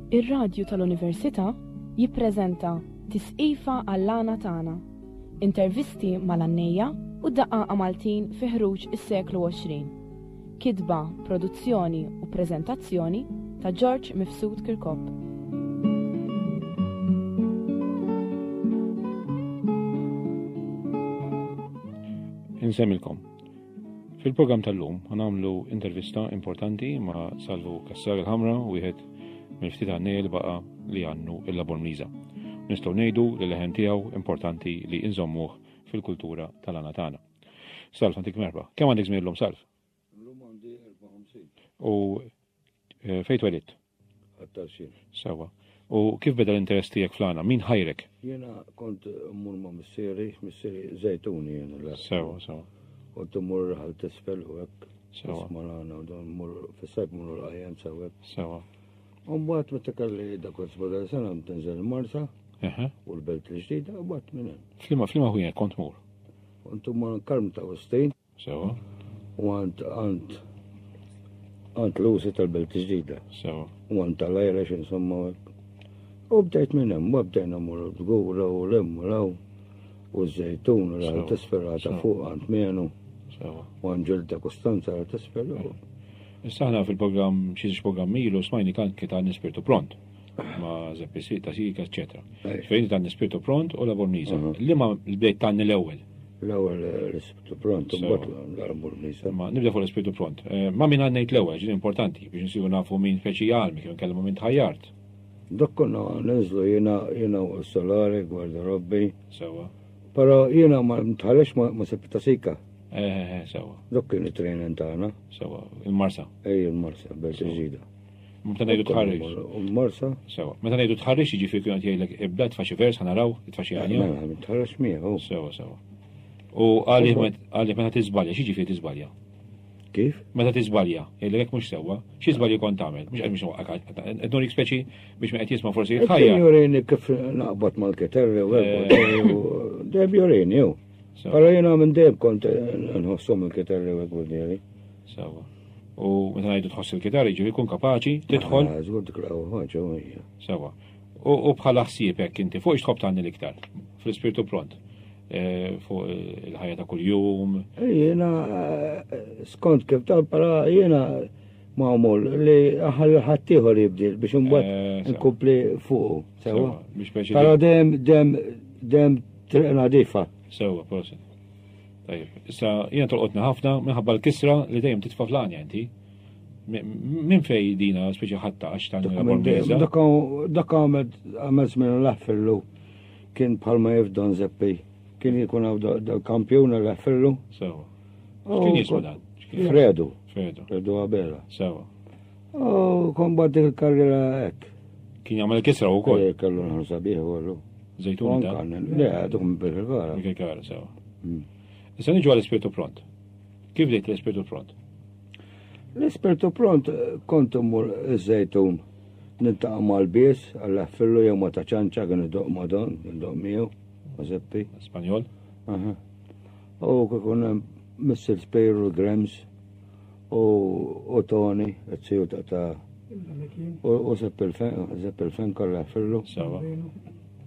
Ir-radju tal-Università jippreżenta Tisqifa għall-għana tagħna. Intervisti mal-għannejja u daqqa Maltin fi ħruġ is-seklu 20. Kitba, produzzjoni u preżentazzjoni ta' George Mifsud Kirkop. Insemmilkom. Fil-programm tal-lum għanamlu intervista importanti ma' Salvu Kassar il-Ħamra u wieħed mill-ftit għannejja li baqa li għannu il-Labor Mliża. Nistgħu ngħidu li l-leħen tiegħu importanti li inżommuh fil-kultura tal-għana tagħna. Salv, għandik merba. Kemm għandek żmien l-lum, Salv? L-lum għandi 54. U fejn twelidt? 13. Sewa. U kif beda l-interess tiegħek fl-għana? Min ħajrek? Jena kont mmur ma' missieri Zejtuni jena. Sewa. Kont mmur għal tisfel u hekk. Sewa. Malana u dan mmur fis-sajf mmur l-qajjem sewa. Sewa. Mbagħad meta kelli dak il-17 sena tinżel Marsa u l-belt l-ġdida u mbagħad minn hemm. Flima ħujja kont mur? Kont mmur Karm ta' Westin. Sewa. U għand Lusi tal-belt ġdida. Sewa. U għand tal-Irish insomma hekk. U bdejt minn hemm, u bdejna mmur l-Gura u l-Emmulaw u z-Zejtun u l-tisfel ta' fuq għand Mienu. Sewa. U għand Ġilda Kostanza l-tisfel. Saħna fil-programm xiex programm ilu smajni kan kita nispirtu pront ma Zeppisi, ta' Sika, eccetera. Fejn ta' nispirtu pront u Labor Mliża. Li ma l-bdejt tanni l-ewwel? L-ewwel l-ispirtu pront, u mbagħad Labor Mliża. Ma nibda fuq l-ispirtu pront. Ma min għannejt l-ewwel, ġin importanti biex nsiru nafu min speċjal, mi kien kellem min tħajjart. Dak konna nizlu jiena u Solari, Gwarda Robbi. Sewa. Però jiena ma mtħallex ma Seppita Sika. Sewa. Dak kien it-trejnin tagħna. Sewa. Il-Marsa. Il-Marsa, belt ġdida. Meta ngħidu tħarriġ. Il-Marsa. Sewa. Meta ngħidu tħarriġ jiġifieri kien qed jgħidlek ibda tfaxxi vers ħanaraw, tfaxxi għanja. Ma tħarrex miegħu. Sewa. U għalli meta tiżbalja, x'jiġifieri tiżbalja? Kif? Meta tiżbalja, jgħidlek mhux sewwa, xi żbalji kont tagħmel? Mhux qed waqqak. Qed nurik speċi biex ma qed jisma' forsi jitħajja. Jurini kif naqbad mal-keterri u deb jurini jew. Però jiena minn deb kont nħossom il-keterri u għek Sewa. U meta ngħidu tħoss il-keterri ġifieri kun kapaċi tidħol. Żgur tiklaqgħu ħaġa hija. Sewa. U bħala ħsieb hekk inti fuq x'tħobb tagħni l-iktar fl-ispirtu pront. Fuq il-ħajja ta' kuljum. Jiena skont kif tal-para jiena magħmul li ħaddieħor jibdil biex imbagħad inkompli fuq. Sewa. Però dejjem triq nadifa. Sewa, proset. Tajjeb. Issa jiena tolqotna ħafna minħabba l-kisra li dejjem titfa' fl-għanja inti. Min fej dina speċi ħatta għax ta' Labor Mliża? Dak għamel żmien l-affillu kien bħalma jifdon Zeppi. Kien jkun għaw kampjuna l-affillu. Sewa. X'kien jismu dan? Fredu. Fredu Għabela. Sewa. Kon bad il-karriera hekk. Kien jagħmel kisra wkoll. Kellu nħu sabiħ għallu. Zejtun da? Le, għaduk minn bil-kara. Bil-kara, sewa. Issa niġu għal-ispirtu pront. Kif dejt l-ispirtu pront? L-ispirtu pront kont mmur iż-Zejtun. Nintaqa' mal-bies għall-affillu jew ma ta' ċanċa kien idoq ma don, idoq miegħu, ma Zeppi. Spanjol? U kien Mr. Spiro Grems u Tony, it-siju ta' u Zeppelfen kollha affillu. Sewa.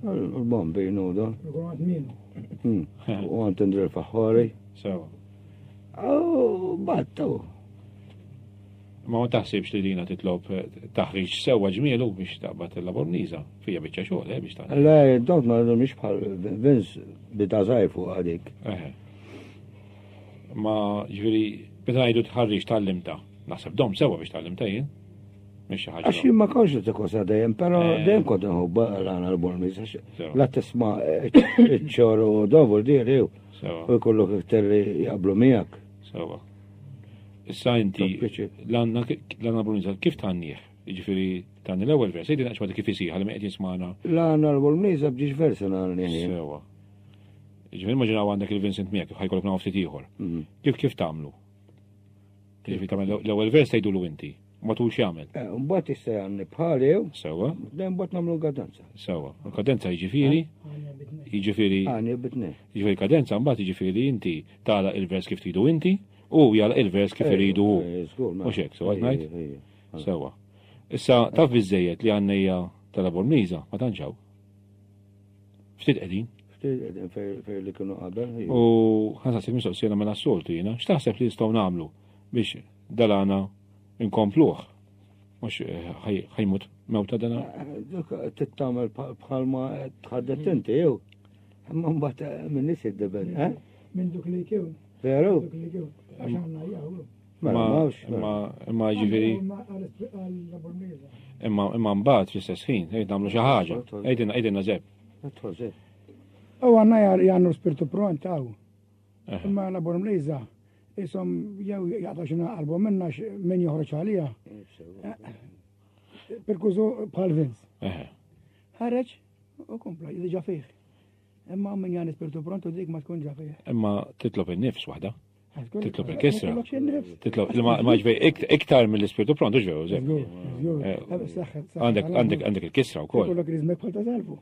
Il-bombinu dan. U għant Indri l-Faħħari. Sewa. U battaw. Ma taħsibx li dina titlob taħriġ sewa ġmielu biex taqbad il-Labor Mliża. Fija biċċa xogħol biex tagħmel. Le, dont ma mhix bħal Vince bita żgħir għadik. Ma ġifieri meta ngħidu tħarriġ tal-limta. Naħseb dom sewa biex tal-limta jien. Għax ma konx li t-kosa dajem, pero dajem kont nħobba l-għana Labor Mliża. La tisma ċ-ċor u dovol diri u jkollu kifterri jaqblu miegħek. Sewa. Issa inti l-għana Labor Mliża kif tannieh? Jiġifieri tanni l-ewwel vers, jgħidilna x'ma kif isih ħalli ma qed jismana. L-għana Labor Mliża b'ġiex versi nagħmel. Sewa. Jiġifieri immaġinaw għandek il-Vincent miegħek ħajkollok nagħmel ftit ieħor. Kif tagħmlu? Jiġifieri tagħmel l-ewwel vers tgħidulu inti. Ma tu x'jagħmel. Mbagħad jista' għandni bħalew. Sewa. Dejjem mbagħad nagħmlu kadenza. Sewa. Kadenza jiġifieri. Għani bitni. Jiġifieri kadenza mbagħad jiġifieri inti tagħlaq il-vers kif tridu inti u jagħlaq il-vers kif iridu hu. Mhux hekk, sewa ngħid? Sewa. Issa taf biżejjed li għannejja tal-Abormiza ma tanġaw. Ftit qegħdin. Ftit qegħdin fejn li kienu qabel. U ħansaqsik mistoqsija mela s-soltu jiena, x'taħseb li jistgħu nagħmlu biex dalana inkompluh? Mhux ħajmut mewta dana? Tittamel bħalma tħaddet inti jew. Imma mbagħad min nies jiddeben, Minn duk li kiew. Veru? Għax għandna jgħu. Imma ġifieri. Imma mbagħad fl-istess ħin qed nagħmlu xi ħaġa. Qegħdin nażeb. U għandna jgħannu spiritu pront għaw. Imma l-Abormiza jisom jew jaqta xina qalbu minna min joħroġ għalija. Perkużu bħal Vince. Ħareġ u kompla, diġà fih. Imma min jgħan spiritu pronto dik ma tkun ġa fih. Imma titlob in-nifs waħda. Titlob il-kisra. Titlob ma ġvej iktar mill-ispiritu pronto ġvew. Għandek il-kisra wkoll. Kollok rizmek bħal ta' salbu.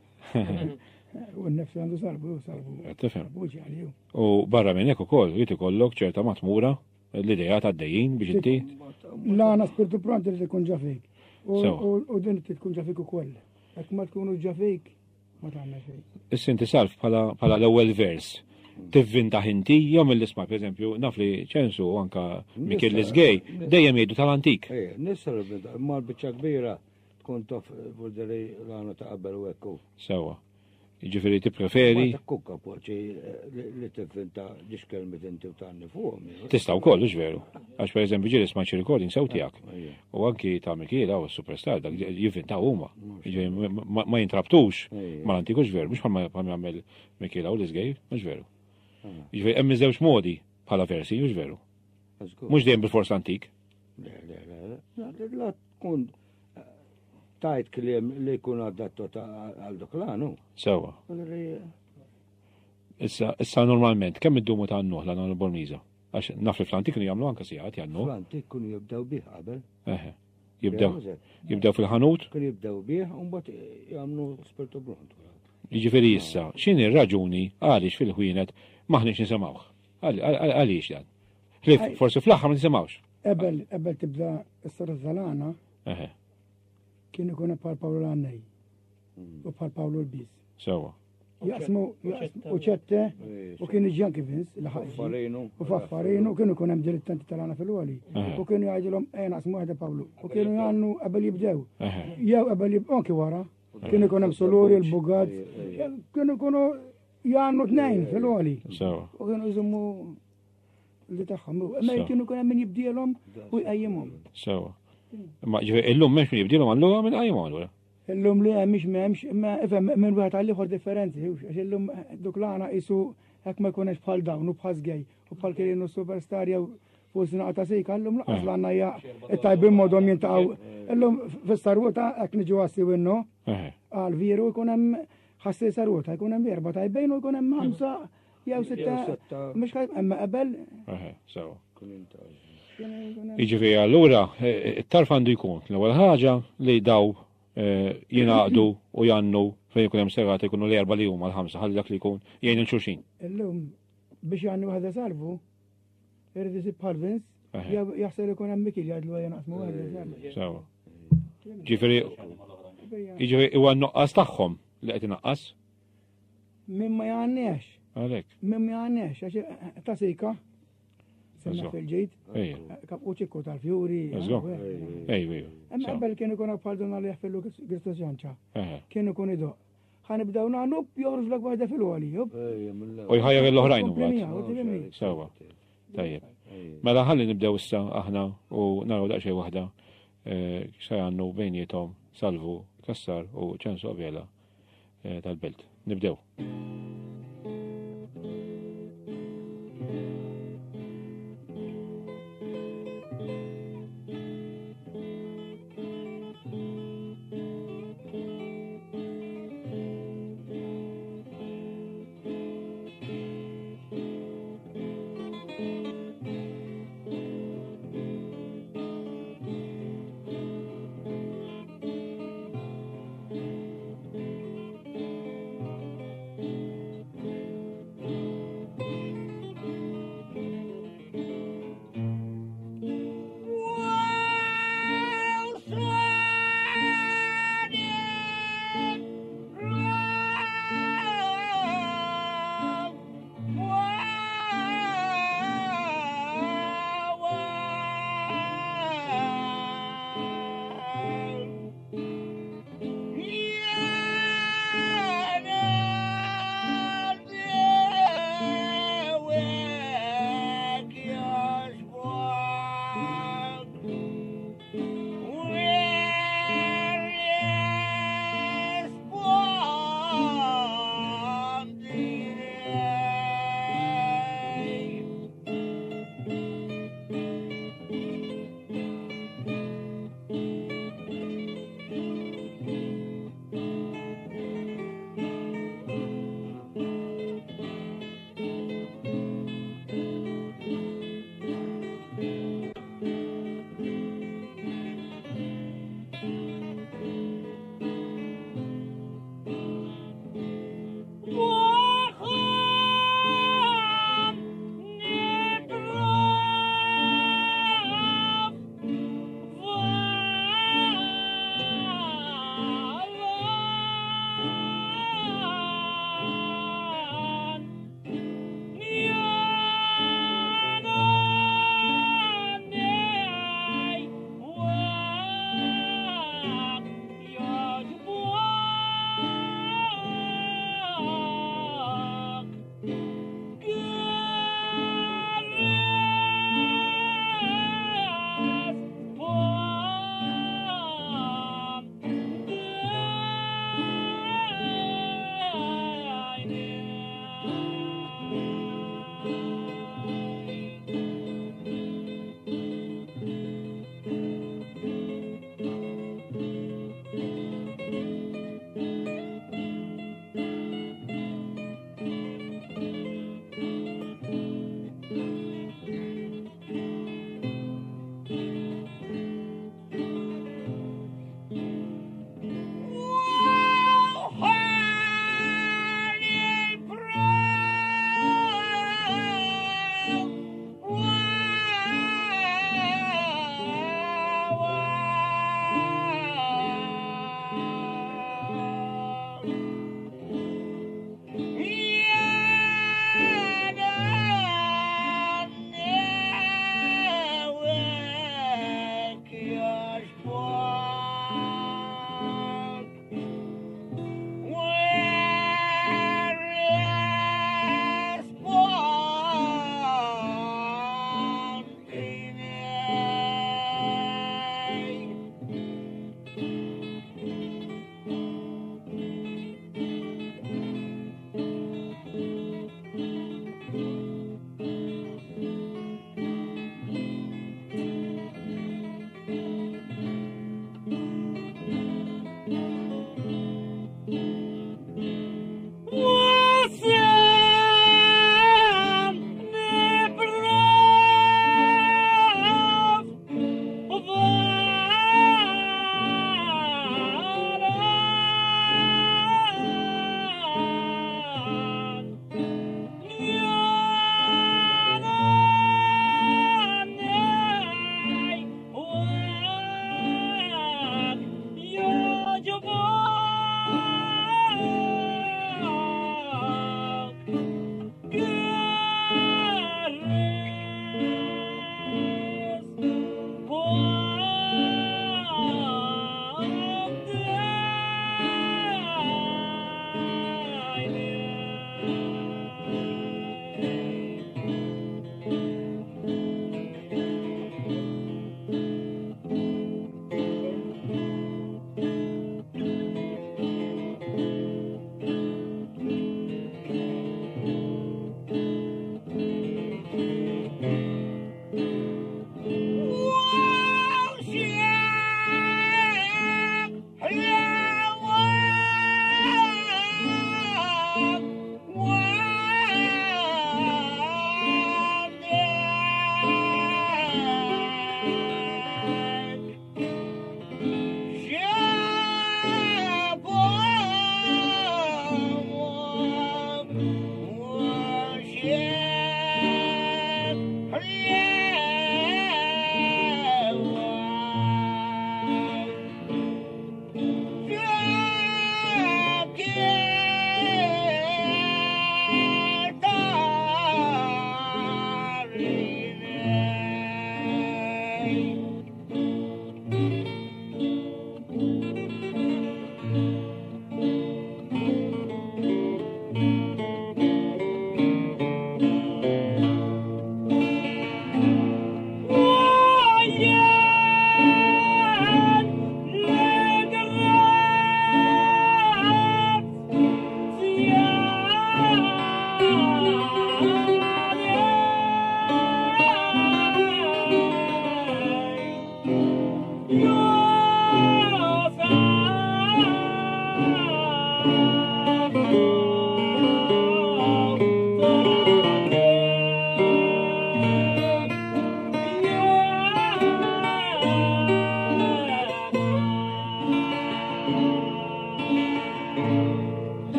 U n-nefs għandu salbu. Tifhem. U barra minn hekk ukoll jrid ikollok ċerta matmura l-idea ta' d-dejjin biex inti. L-għana spiritu pronto li tkun ġa fik. U din tkun ġa fik ukoll. Jekk ma tkunu ġa fik, ma tagħmel xejn. Issa inti salf bħala l-ewwel vers. Tivvintaħ inti jew mill-isma' pereżempju naf li ċensu anka Mikel Lisgej dejjem jgħidu tal-antik. Nisser imma l-biċċa kbira tkun taf burdeli l-għana ta' qabel u hekk. Sewa. Jiġifieri tippreferi. Kukka poċi li tivvinta ġiex kelmet inti u tanni fuqhom. Tista' wkoll mhux veru. Għax pereżempju ġieli smajt xi recording sew tiegħek. U anki ta' Mikiel u s-superstar dak jivvintaw huma. Ma jintrabtux mal-antik mhux veru, mhux bħalma jagħmel Mikiel u Lisgej, mhux veru. Jiġifieri hemm żewġ modi bħala versi, mhux veru. Mhux dejjem bil-fors antik. La tkun tajt kliem li jkun adattu għal dak l-għanu. Sewa. Issa normalment, kemm id-dumu ta' n-nuħ l-għanu l-Bormiza? Għax naf li fl-antik kienu jagħmlu anke sigħat jannu. Fl-antik kienu jibdew bih qabel. Jibdew fil-ħanut? Kienu jibdew bih u mbagħad jagħmlu spiritu pront. Jiġifieri issa, x'inhi r-raġuni għaliex fil-ħwienet maħniex nisimgħuh? Għaliex dan? Forsi fl-aħħar ma nisimgħux. Ebel tibda s-sar Zalana. Kienu kuna pal Pawlu l-Għannej u pal Pawlu l-Bis. Sewa. Jaqsmu u ċette u kienu ġanki Vince l-ħagġi. U faffarinu kienu kuna dilettanti tal-għana fil-għali. U kienu jgħidilom naqsmu għahda Pawlu. U kienu jgħannu għabel jibdew. Jew għabel jibdew anki wara. Kienu kuna Soluri, l-Bugad. Kienu kunu jgħannu t-nejn fil-għali. Sewa. U kienu jżummu li taħħom. Ma kienu kuna min jibdilom u jgħajjimom. Sewa. Ma ġifieri illum m'hemmx min jibdilhom allura minn qajjem allura. Illum li m'hemmx ma ifhem minn wieħed għal ieħor differenti, għax illum duk l-għana qisu hekk ma jkunx bħal dawn u bħal żgej u bħal kienu superstar jew fuq sinaqa ta' sejka illum laqas l-għandna hija tajbin modhom jintaqgħu. Illum fis-sarwota hekk niġu għassi winnu għal vieru jkun hemm ħassi sarwota jkun hemm erba' tajbejn u jkun hemm ħamsa jew sitta mhux imma qabel. Sewa. Jiġifieri allura it-tarf għandu jkun l-ewwel ħaġa li daw jingħaqdu u jannu fejn ikun hemm serata jkunu l-erba' li huma l-ħamsa ħalli dak li jkun jgħin il-xulxin. Illum biex jannu waħda salvu irid isib bħal Vince jew jaħseb ikun hemm Mikil jgħidlu ejja naqsmu waħda. Sewa. Jiġifieri huwa n-noqqas tagħhom li qed inaqqas. Min ma jgħanniex. Għalhekk. Min ma jgħanniex għax ta' sejka. Senna fil-ġejt, u ċikku tal-fjuri. Ejju. Emma għabel kienu kuna bħal donna li jaffellu Kristo Ġanċa. Kienu kun ido. Ħanibdaw naħnu joħroġ l waħda fil-għali. U jħajja l-oħrajn u Sewa. Tajjeb. Mela ħalli nibdew issa aħna u naraw daqxej waħda xajannu bejnietom Salvu, Kassar u ċensu Abjela tal-Belt. Nibdew.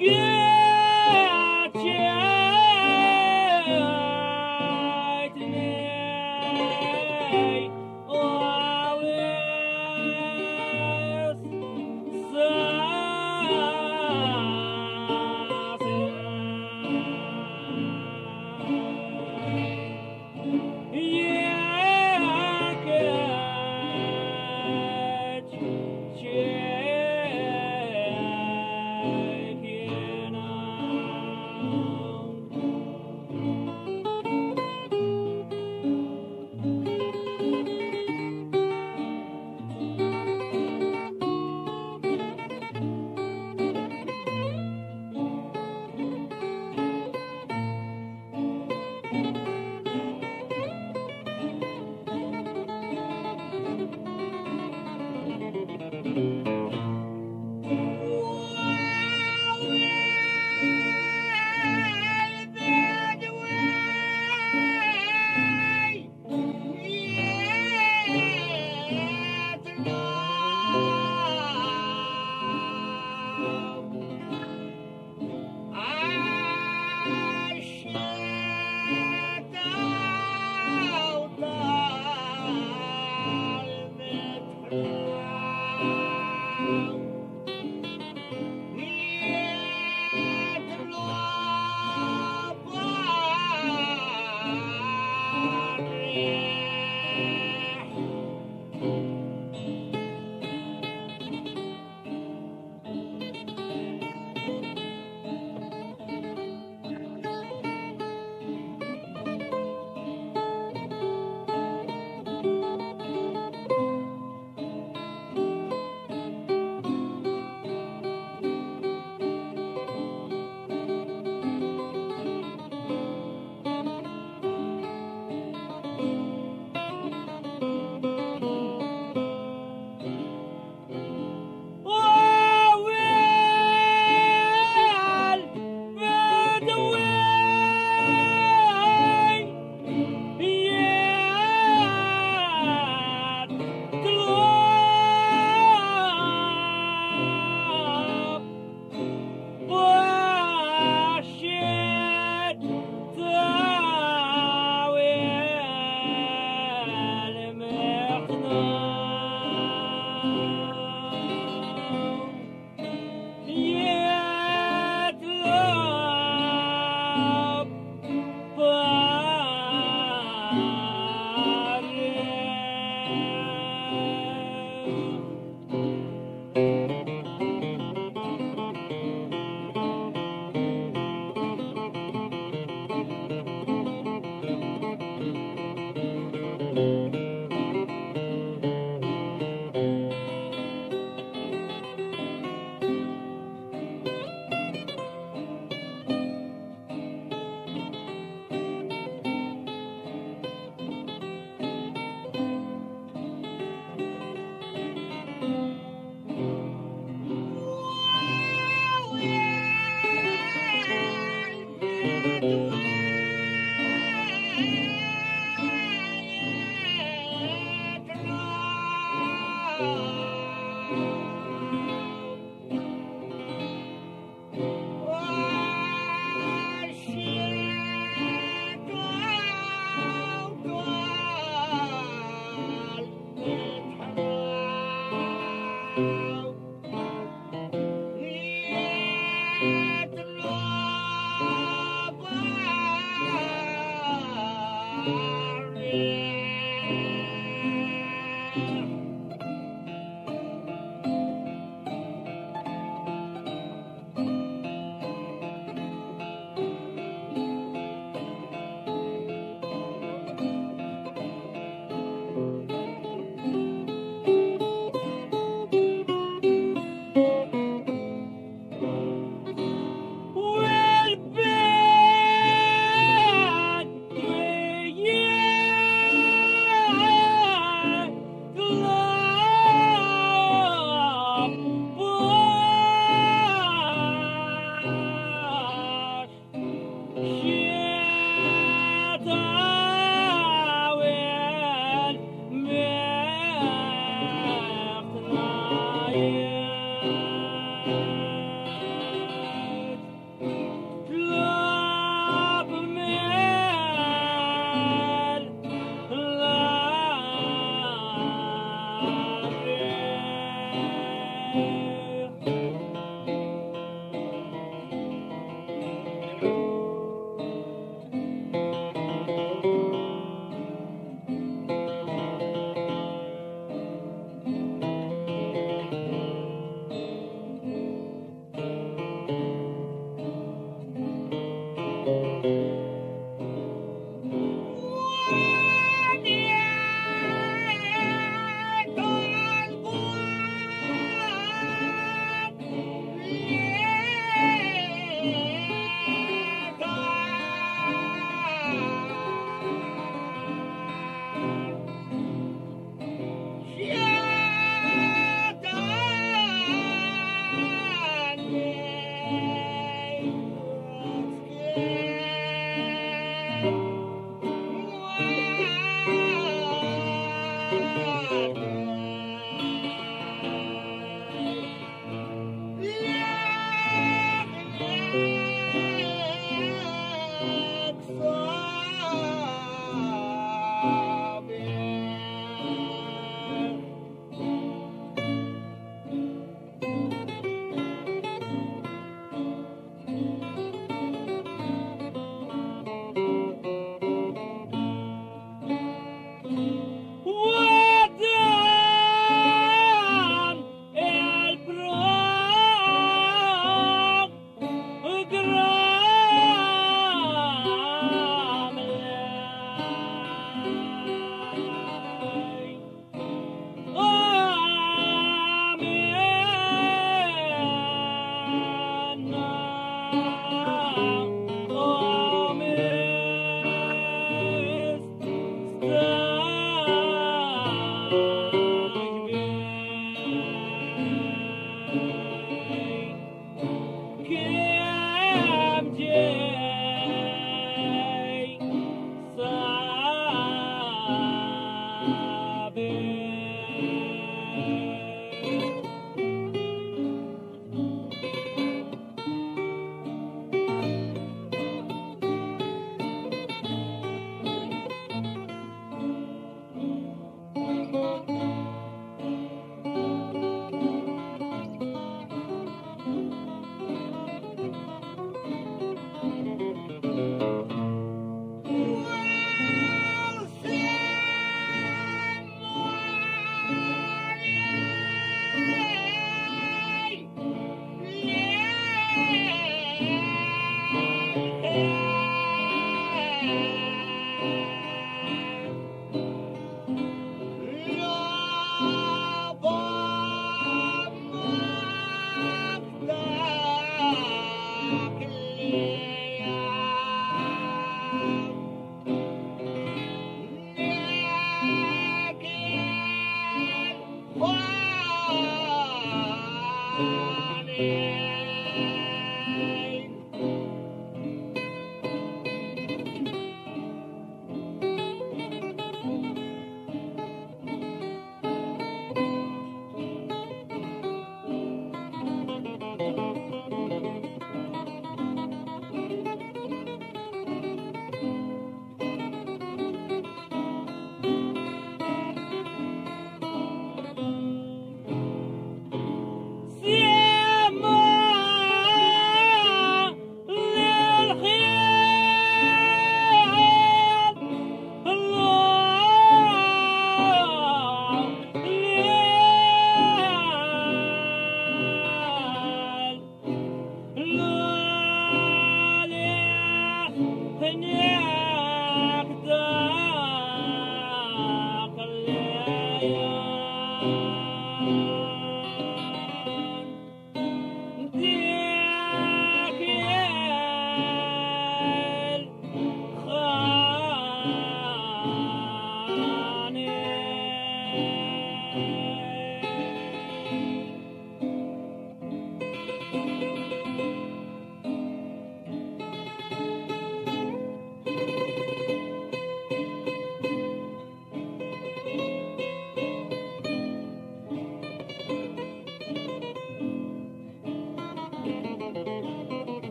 Yeah.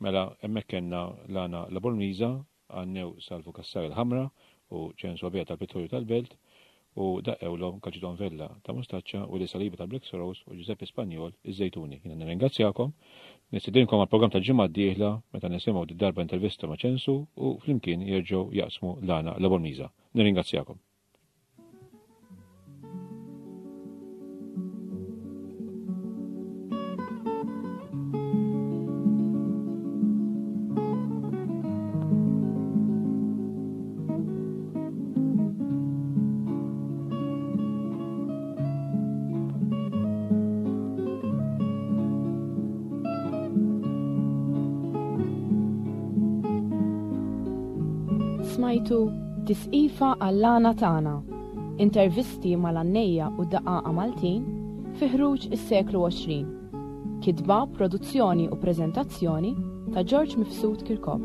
Mela, hemmhekk kellna Lana Labormiza, għannew Salvo Kassar il-Ħamra u ċensu Abija tal-Petrolju tal-Belt u daqqewlhom Kaċidon Vella ta' Mustaċċa u li Saliba tal-Black Sorrows u Giuseppe Spanjol iż-Żejtuni. Jiena nirringrazzjakom, nistidinkom għal-programm tal-ġimgħa d-dieħla meta nisimgħu darba intervista ma' ċensu u flimkien jerġgħu jaqsmu Lana Labormiza. Nirringrazzjakom. Smajtu tisqifa għall-Lana tagħna. Intervisti mal-Annejja u d-Daqqa Maltin fi ħruġ is-seklu 20. Kitba, produzzjoni u preżentazzjoni ta' George Mifsud Kirkop.